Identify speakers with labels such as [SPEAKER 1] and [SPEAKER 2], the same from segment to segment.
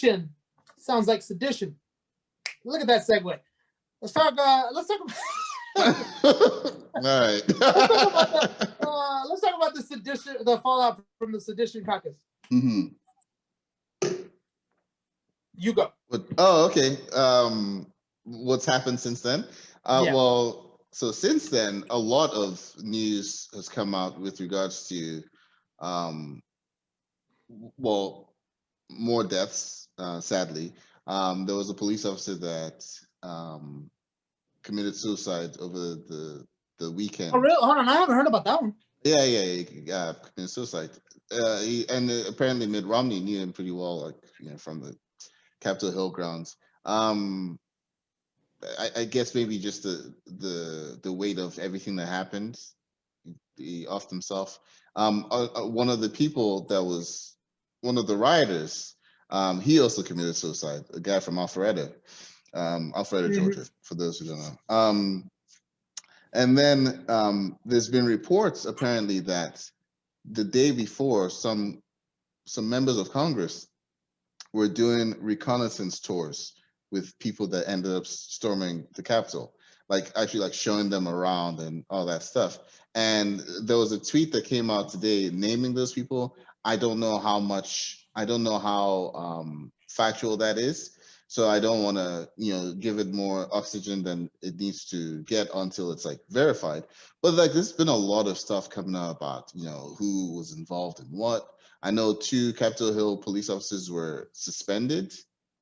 [SPEAKER 1] Discussion sounds like sedition. Look at that segue. Let's talk. Let's talk about.
[SPEAKER 2] All right.
[SPEAKER 1] Let's talk about the sedition, the fallout from the sedition caucus.
[SPEAKER 2] Mm-hmm.
[SPEAKER 1] You go.
[SPEAKER 2] Okay. What's happened since then?
[SPEAKER 1] Yeah.
[SPEAKER 2] Well, so since then, a lot of news has come out with regards to, well, more deaths. Sadly, there was a police officer that committed suicide over the weekend.
[SPEAKER 1] Oh, really? Hold on, I haven't heard about that one.
[SPEAKER 2] Yeah, he committed suicide. And apparently Mitt Romney knew him pretty well, like from the Capitol Hill grounds. I guess maybe just the weight of everything that happened, he offed himself. One of the people that was one of the rioters, he also committed suicide. A guy from Alpharetta, Georgia, for those who don't know. And then there's been reports apparently that the day before, some members of Congress were doing reconnaissance tours with people that ended up storming the Capitol, like actually like showing them around and all that stuff. And there was a tweet that came out today naming those people. I don't know how factual that is. So I don't want to, give it more oxygen than it needs to get until it's like verified. But like, there's been a lot of stuff coming out about, who was involved in what. I know 2 Capitol Hill police officers were suspended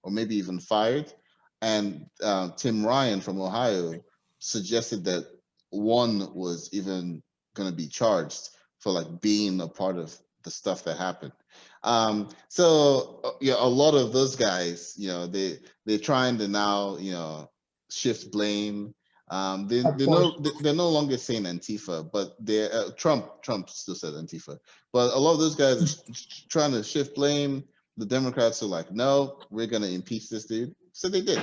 [SPEAKER 2] or maybe even fired. And Tim Ryan from Ohio suggested that one was even going to be charged for like being a part of the stuff that happened. So a lot of those guys, they're trying to now, shift blame. They're no longer saying Antifa, but they're Trump still said Antifa. But a lot of those guys are trying to shift blame. The Democrats are like, no, we're gonna impeach this dude. So they did.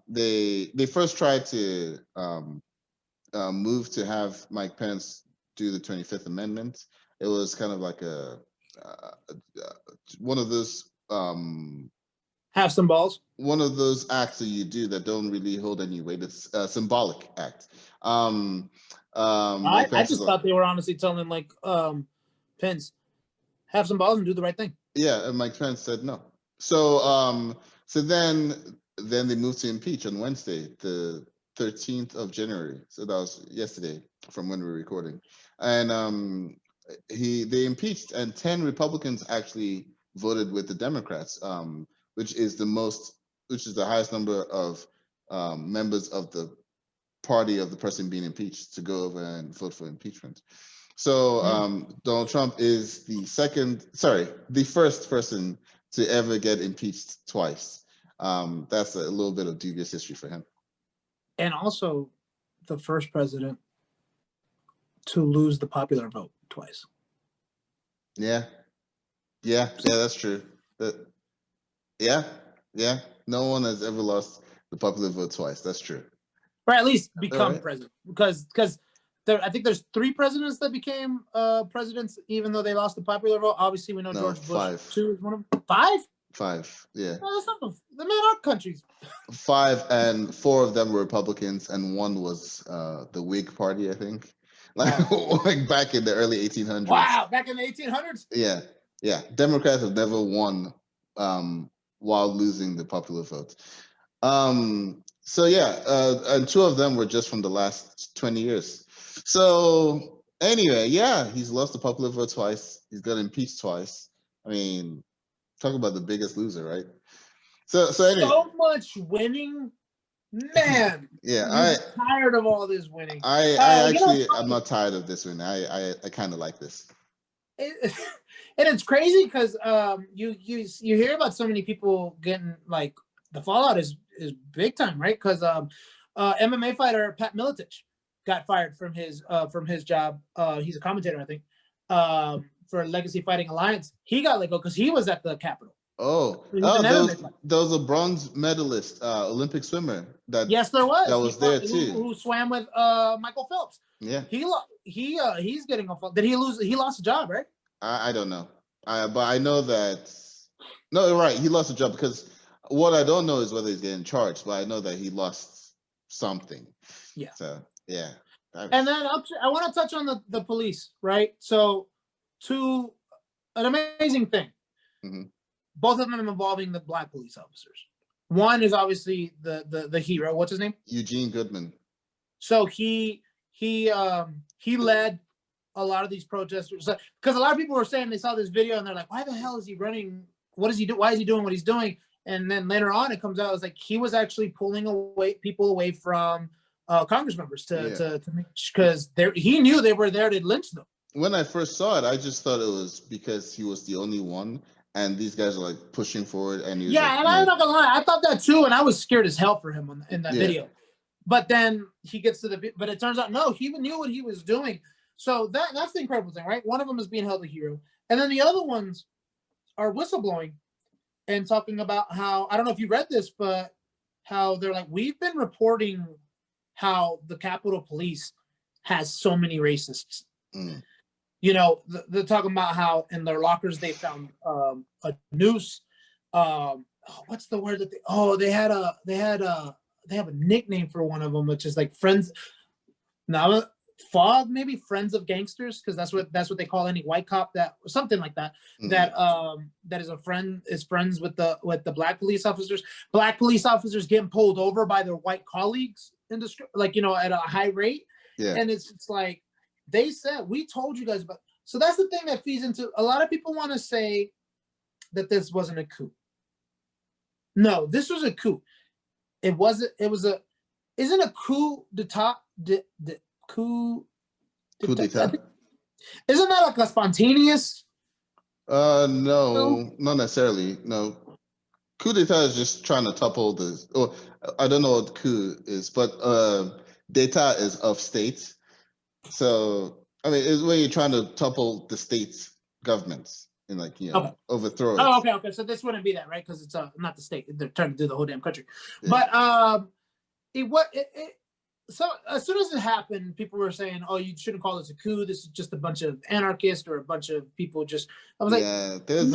[SPEAKER 2] They first tried to move to have Mike Pence do the 25th Amendment. It was kind of like one of those
[SPEAKER 1] have some balls.
[SPEAKER 2] One of those acts that you do that don't really hold any weight. It's a symbolic act.
[SPEAKER 1] I just thought they were honestly telling like Pence, have some balls and do the right thing.
[SPEAKER 2] Yeah, and Mike Pence said no. So then they moved to impeach on Wednesday, the 13th of January. So that was yesterday from when we were recording. And they impeached, and 10 Republicans actually voted with the Democrats, which is the highest number of members of the party of the person being impeached to go over and vote for impeachment. So Donald Trump is the first person to ever get impeached twice. That's a little bit of dubious history for him.
[SPEAKER 1] And also the first president to lose the popular vote twice.
[SPEAKER 2] Yeah, that's true. Yeah. No one has ever lost the popular vote twice. That's true.
[SPEAKER 1] Or at least become president, because I think there's 3 presidents that became presidents, even though they lost the popular vote. Obviously, we know George Bush 2 is one of them. 5?
[SPEAKER 2] 5, yeah.
[SPEAKER 1] No, that's not our countries.
[SPEAKER 2] 5, and 4 of them were Republicans, and 1 was the Whig Party, I think. Like back in the early 1800s.
[SPEAKER 1] Wow, back in the 1800s?
[SPEAKER 2] Yeah. Democrats have never won while losing the popular vote. So yeah, and 2 of them were just from the last 20 years. So anyway, yeah, he's lost the popular vote twice. He's got impeached twice. I mean, talk about the biggest loser, right? So anyway.
[SPEAKER 1] So much winning, man.
[SPEAKER 2] Yeah,
[SPEAKER 1] I'm tired of all this winning.
[SPEAKER 2] I'm not tired of this winning. I kind of like this.
[SPEAKER 1] And it's crazy because you hear about so many people getting like the fallout is big time, right? Because MMA fighter Pat Miletich got fired from his job. He's a commentator, I think, for Legacy Fighting Alliance. He got let go because he was at the Capitol.
[SPEAKER 2] There was a bronze medalist, Olympic swimmer.
[SPEAKER 1] Yes, there was.
[SPEAKER 2] That was there too.
[SPEAKER 1] Who swam with Michael Phelps.
[SPEAKER 2] Yeah.
[SPEAKER 1] He's getting a. Did he lose? He lost a job, right?
[SPEAKER 2] I don't know. But I know that No, right. He lost a job because what I don't know is whether he's getting charged, but I know that he lost something.
[SPEAKER 1] Yeah.
[SPEAKER 2] So yeah.
[SPEAKER 1] And then I want to touch on the police, right? So, to an amazing thing, both of them involving the Black police officers. One is obviously the hero. What's his name?
[SPEAKER 2] Eugene Goodman.
[SPEAKER 1] So he led a lot of these protesters, because a lot of people were saying they saw this video and they're like, why the hell is he running? What is he do? Why is he doing what he's doing? And then later on, it comes out it's like he was actually pulling people away from Congress members to because he knew they were there to lynch them.
[SPEAKER 2] When I first saw it, I just thought it was because he was the only one, and these guys are like pushing forward. And he was
[SPEAKER 1] and I'm not gonna lie, I thought that too, and I was scared as hell for him in that video. But then he gets to but it turns out no, he knew what he was doing. So that's the incredible thing, right? One of them is being held a hero, and then the other ones are whistleblowing and talking about how, I don't know if you read this, but how they're like, we've been reporting how the Capitol Police has so many racists. You know, they're talking about how in their lockers they found a noose. What's the word that they have a nickname for one of them, which is like friends. Now, FOG, maybe Friends of Gangsters, because that's what they call any white cop that, or something like that. That is friends with the Black police officers. Black police officers getting pulled over by their white colleagues in the like, at a high rate. And it's like they said, we told you guys about. So that's the thing that feeds into a lot of people want to say that this wasn't a coup. No, this was a coup. It wasn't. It was a. Isn't a coup d'etat? Coup d'etat? Isn't that like a spontaneous?
[SPEAKER 2] No, not necessarily. No, coup d'etat is just trying to topple the. Or I don't know what coup is, but d'etat is of states. So I mean, it's when you're trying to topple the state's governments and overthrow it.
[SPEAKER 1] Oh, okay. So this wouldn't be that, right? Because it's not the state; they're trying to do the whole damn country. But so as soon as it happened, people were saying, "Oh, you shouldn't call this a coup. This is just a bunch of anarchists or a bunch of people just." I was like,
[SPEAKER 2] there's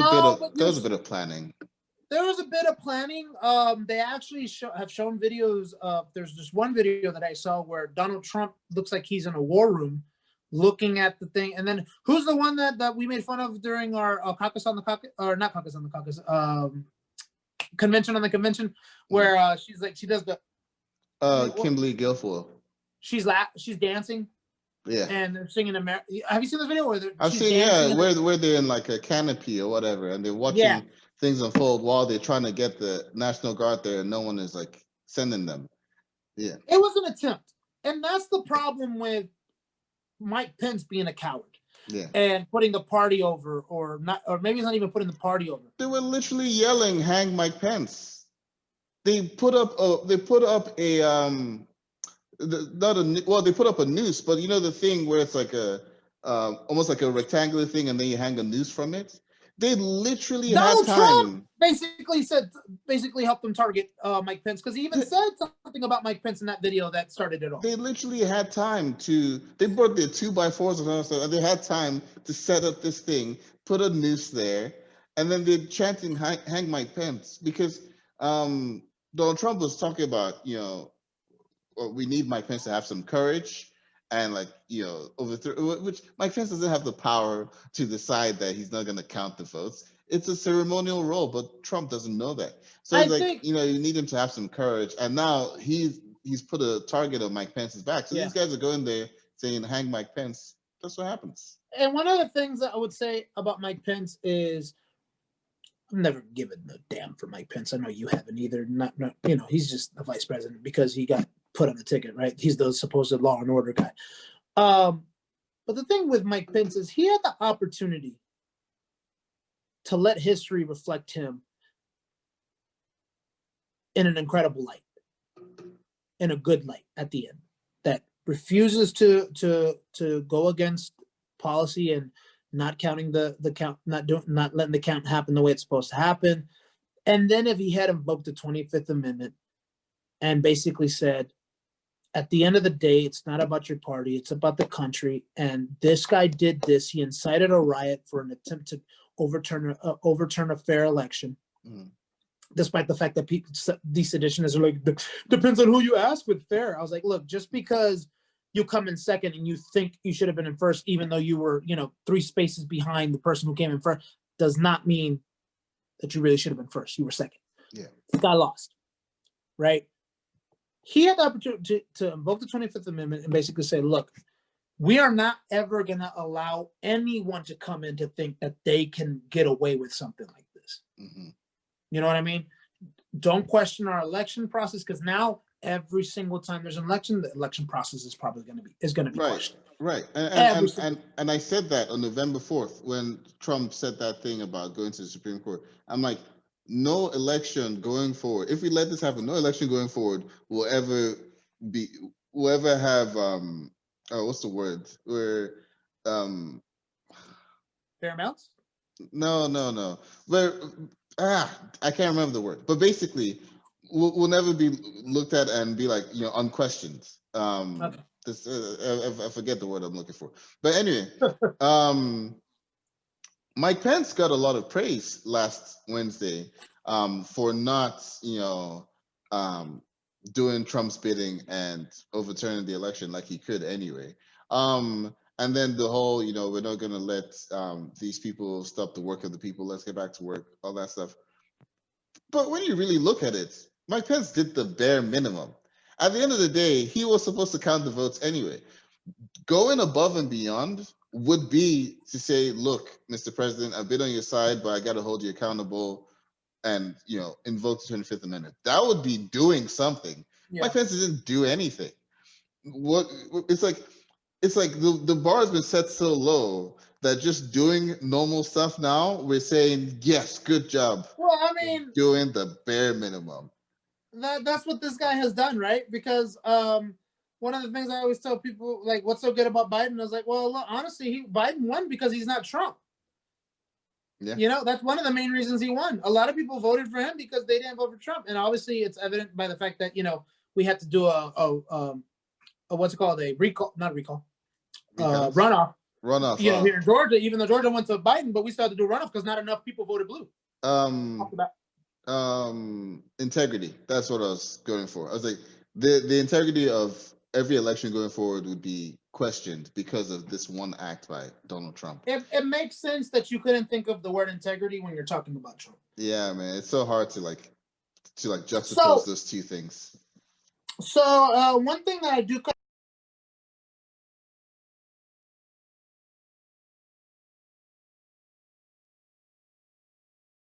[SPEAKER 2] a bit of planning.
[SPEAKER 1] There was a bit of planning. They actually have shown videos of. There's this one video that I saw where Donald Trump looks like he's in a war room, looking at the thing. And then who's the one that we made fun of during our caucus on the caucus, or not caucus on the caucus, convention on the convention, where she's like, she does the.
[SPEAKER 2] Kimberly Guilfoyle.
[SPEAKER 1] She's dancing.
[SPEAKER 2] Yeah.
[SPEAKER 1] And they're singing America. Have you seen this video?
[SPEAKER 2] I've seen, where they're in like a canopy or whatever, and they're watching things unfold while they're trying to get the National Guard there, and no one is like sending them. Yeah.
[SPEAKER 1] It was an attempt. And that's the problem with Mike Pence being a coward.
[SPEAKER 2] Yeah.
[SPEAKER 1] And putting the party over, or maybe it's not even putting the party over.
[SPEAKER 2] They were literally yelling, "Hang Mike Pence." They put up a they put up a noose, but you know the thing where it's like a almost like a rectangular thing, and then you hang a noose from it. They literally had time. Trump
[SPEAKER 1] basically helped them target Mike Pence, because he even said something about Mike Pence in that video that started it all.
[SPEAKER 2] They literally had time they brought their 2x4s and stuff, and they had time to set up this thing, put a noose there, and then they're chanting "Hang Mike Pence," because Donald Trump was talking about, we need Mike Pence to have some courage and overthrow, which Mike Pence doesn't have the power to decide that he's not going to count the votes. It's a ceremonial role, but Trump doesn't know that. So you need him to have some courage. And now he's put a target on Mike Pence's back. So these guys are going there saying, "Hang Mike Pence." That's what happens.
[SPEAKER 1] And one of the things that I would say about Mike Pence is, I've never given a damn for Mike Pence. I know you haven't either. Not he's just the vice president because he got put on the ticket, right? He's the supposed law and order guy. But the thing with Mike Pence is he had the opportunity to let history reflect him in an incredible light, in a good light at the end, that refuses to go against policy and not counting the count, not letting the count happen the way it's supposed to happen. And then if he had invoked the 25th Amendment and basically said, at the end of the day, it's not about your party, it's about the country. And this guy did this. He incited a riot for an attempt to overturn a fair election, despite the fact that these seditionists are like, depends on who you ask with fair. I was like, look, just because you come in second and you think you should have been in first, even though you were, 3 spaces behind the person who came in first, does not mean that you really should have been first. You were second.
[SPEAKER 2] Yeah.
[SPEAKER 1] The guy lost, right? He had the opportunity to invoke the 25th Amendment and basically say, look, we are not ever going to allow anyone to come in to think that they can get away with something like this. You know what I mean? Don't question our election process, because now every single time there's an election, the election process is probably going to be questioned.
[SPEAKER 2] Right. And I said that on November 4th when Trump said that thing about going to the Supreme Court. I'm like, no election going forward, if we let this happen, no election going forward will ever have what's the word? Where
[SPEAKER 1] fair amounts?
[SPEAKER 2] No. But I can't remember the word. But basically, we'll never be looked at and be like, unquestioned. Okay. I forget the word I'm looking for. But anyway, Mike Pence got a lot of praise last Wednesday for not, doing Trump's bidding and overturning the election like he could anyway. And then the whole, we're not going to let these people stop the work of the people. Let's get back to work, all that stuff. But when you really look at it, Mike Pence did the bare minimum. At the end of the day, he was supposed to count the votes anyway. Going above and beyond would be to say, look, Mr. President, I've been on your side, but I got to hold you accountable and, invoke the 25th Amendment. That would be doing something. Yeah. Mike Pence didn't do anything. It's like the bar has been set so low that just doing normal stuff now, we're saying, yes, good job.
[SPEAKER 1] Well, I mean,
[SPEAKER 2] doing the bare minimum.
[SPEAKER 1] That's what this guy has done, right? Because one of the things I always tell people, like, what's so good about Biden? I was like, well, look, honestly, Biden won because he's not Trump. Yeah. That's one of the main reasons he won. A lot of people voted for him because they didn't vote for Trump. And obviously it's evident by the fact that, we had to do a what's it called? A recall, not a recall, runoff.
[SPEAKER 2] Runoff.
[SPEAKER 1] Here in Georgia, even though Georgia went to Biden, but we still had to do a runoff because not enough people voted blue.
[SPEAKER 2] Integrity. That's what I was going for. I was like, the integrity of every election going forward would be questioned because of this one act by Donald Trump.
[SPEAKER 1] It makes sense that you couldn't think of the word integrity when you're talking about Trump.
[SPEAKER 2] Yeah, man, it's so hard to juxtapose those two things.
[SPEAKER 1] So one thing that I do